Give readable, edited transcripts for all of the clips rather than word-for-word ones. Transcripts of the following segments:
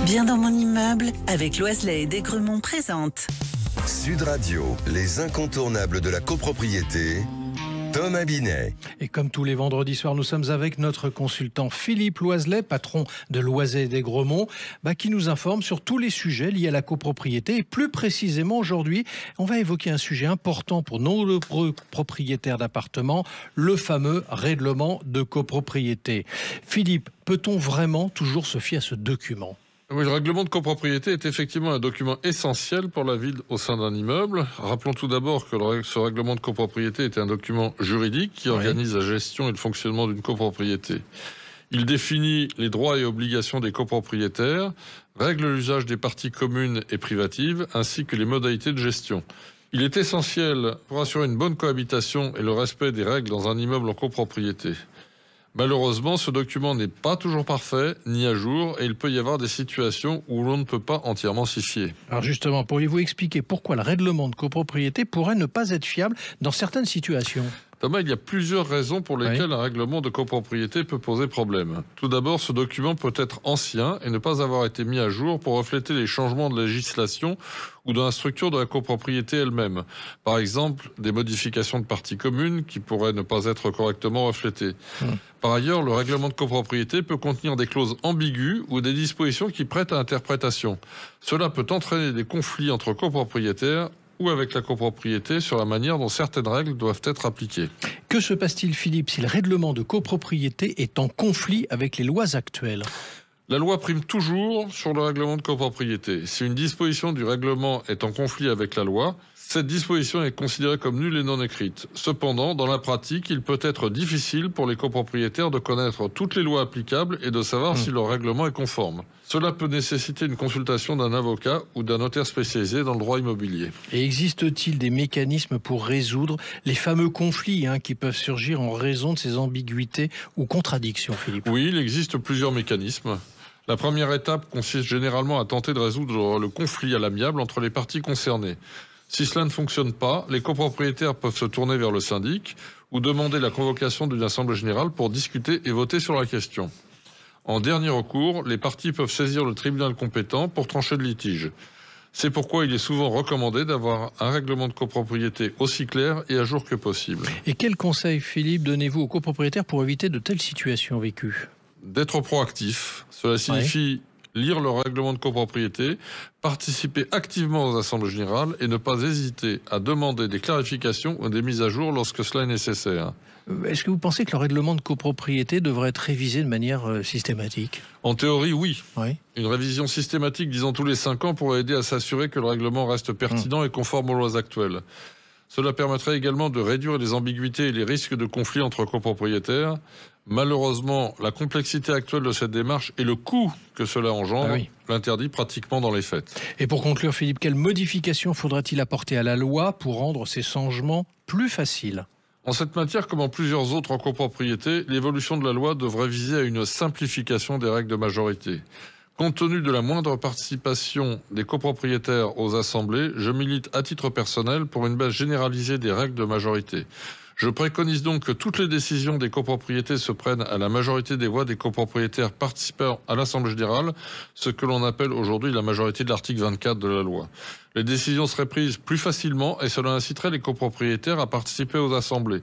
Bien dans mon immeuble, avec Loiselet et Desgremont présente. Sud Radio, les incontournables de la copropriété, Thomas Binet. Et comme tous les vendredis soirs, nous sommes avec notre consultant Philippe Loiselet, patron de Loiselet et Desgremont, qui nous informe sur tous les sujets liés à la copropriété. Et plus précisément aujourd'hui, on va évoquer un sujet important pour nos propriétaires d'appartements, le fameux règlement de copropriété. Philippe, peut-on vraiment toujours se fier à ce document ? Oui, le règlement de copropriété est effectivement un document essentiel pour la vie au sein d'un immeuble. Rappelons tout d'abord que ce règlement de copropriété est un document juridique qui organise la gestion et le fonctionnement d'une copropriété. Il définit les droits et obligations des copropriétaires, règle l'usage des parties communes et privatives, ainsi que les modalités de gestion. Il est essentiel pour assurer une bonne cohabitation et le respect des règles dans un immeuble en copropriété. Malheureusement, ce document n'est pas toujours parfait, ni à jour, et il peut y avoir des situations où l'on ne peut pas entièrement s'y fier. Alors justement, pourriez-vous expliquer pourquoi le règlement de copropriété pourrait ne pas être fiable dans certaines situations ? Thomas, il y a plusieurs raisons pour lesquelles un règlement de copropriété peut poser problème. Tout d'abord, ce document peut être ancien et ne pas avoir été mis à jour pour refléter les changements de législation ou dans la structure de la copropriété elle-même. Par exemple, des modifications de parties communes qui pourraient ne pas être correctement reflétées. Par ailleurs, le règlement de copropriété peut contenir des clauses ambiguës ou des dispositions qui prêtent à interprétation. Cela peut entraîner des conflits entre copropriétaires ou avec la copropriété sur la manière dont certaines règles doivent être appliquées. Que se passe-t-il, Philippe, si le règlement de copropriété est en conflit avec les lois actuelles ? La loi prime toujours sur le règlement de copropriété. Si une disposition du règlement est en conflit avec la loi, cette disposition est considérée comme nulle et non écrite. Cependant, dans la pratique, il peut être difficile pour les copropriétaires de connaître toutes les lois applicables et de savoir si leur règlement est conforme. Cela peut nécessiter une consultation d'un avocat ou d'un notaire spécialisé dans le droit immobilier. Et existe-t-il des mécanismes pour résoudre les fameux conflits qui peuvent surgir en raison de ces ambiguïtés ou contradictions, Philippe ? Oui, il existe plusieurs mécanismes. La première étape consiste généralement à tenter de résoudre le conflit à l'amiable entre les parties concernées. Si cela ne fonctionne pas, les copropriétaires peuvent se tourner vers le syndic ou demander la convocation d'une assemblée générale pour discuter et voter sur la question. En dernier recours, les parties peuvent saisir le tribunal compétent pour trancher le litige. C'est pourquoi il est souvent recommandé d'avoir un règlement de copropriété aussi clair et à jour que possible. Et quels conseils, Philippe, donnez-vous aux copropriétaires pour éviter de telles situations vécues ? D'être proactif. Cela signifie lire le règlement de copropriété, participer activement aux assemblées générales et ne pas hésiter à demander des clarifications ou des mises à jour lorsque cela est nécessaire. Est-ce que vous pensez que le règlement de copropriété devrait être révisé de manière systématique ? En théorie, oui. Oui. Une révision systématique, disons tous les 5 ans, pourrait aider à s'assurer que le règlement reste pertinent et conforme aux lois actuelles. Cela permettrait également de réduire les ambiguïtés et les risques de conflits entre copropriétaires. Malheureusement, la complexité actuelle de cette démarche et le coût que cela engendre l'interdit pratiquement dans les faits. Et pour conclure, Philippe, quelles modifications faudra-t-il apporter à la loi pour rendre ces changements plus faciles ? En cette matière, comme en plusieurs autres en copropriété, l'évolution de la loi devrait viser à une simplification des règles de majorité. Compte tenu de la moindre participation des copropriétaires aux assemblées, je milite à titre personnel pour une baisse généralisée des règles de majorité. Je préconise donc que toutes les décisions des copropriétés se prennent à la majorité des voix des copropriétaires participant à l'Assemblée générale, ce que l'on appelle aujourd'hui la majorité de l'article 24 de la loi. Les décisions seraient prises plus facilement et cela inciterait les copropriétaires à participer aux assemblées.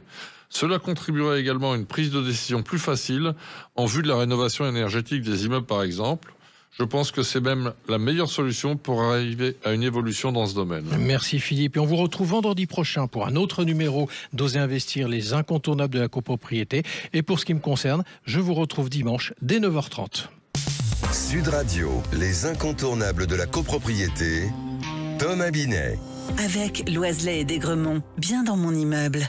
Cela contribuerait également à une prise de décision plus facile en vue de la rénovation énergétique des immeubles par exemple. Je pense que c'est même la meilleure solution pour arriver à une évolution dans ce domaine. Merci Philippe. Et on vous retrouve vendredi prochain pour un autre numéro d'Oser investir, les incontournables de la copropriété. Et pour ce qui me concerne, je vous retrouve dimanche dès 9h30. Sud Radio, les incontournables de la copropriété, Thomas Binet. Avec Loiselet et Desgremont, bien dans mon immeuble.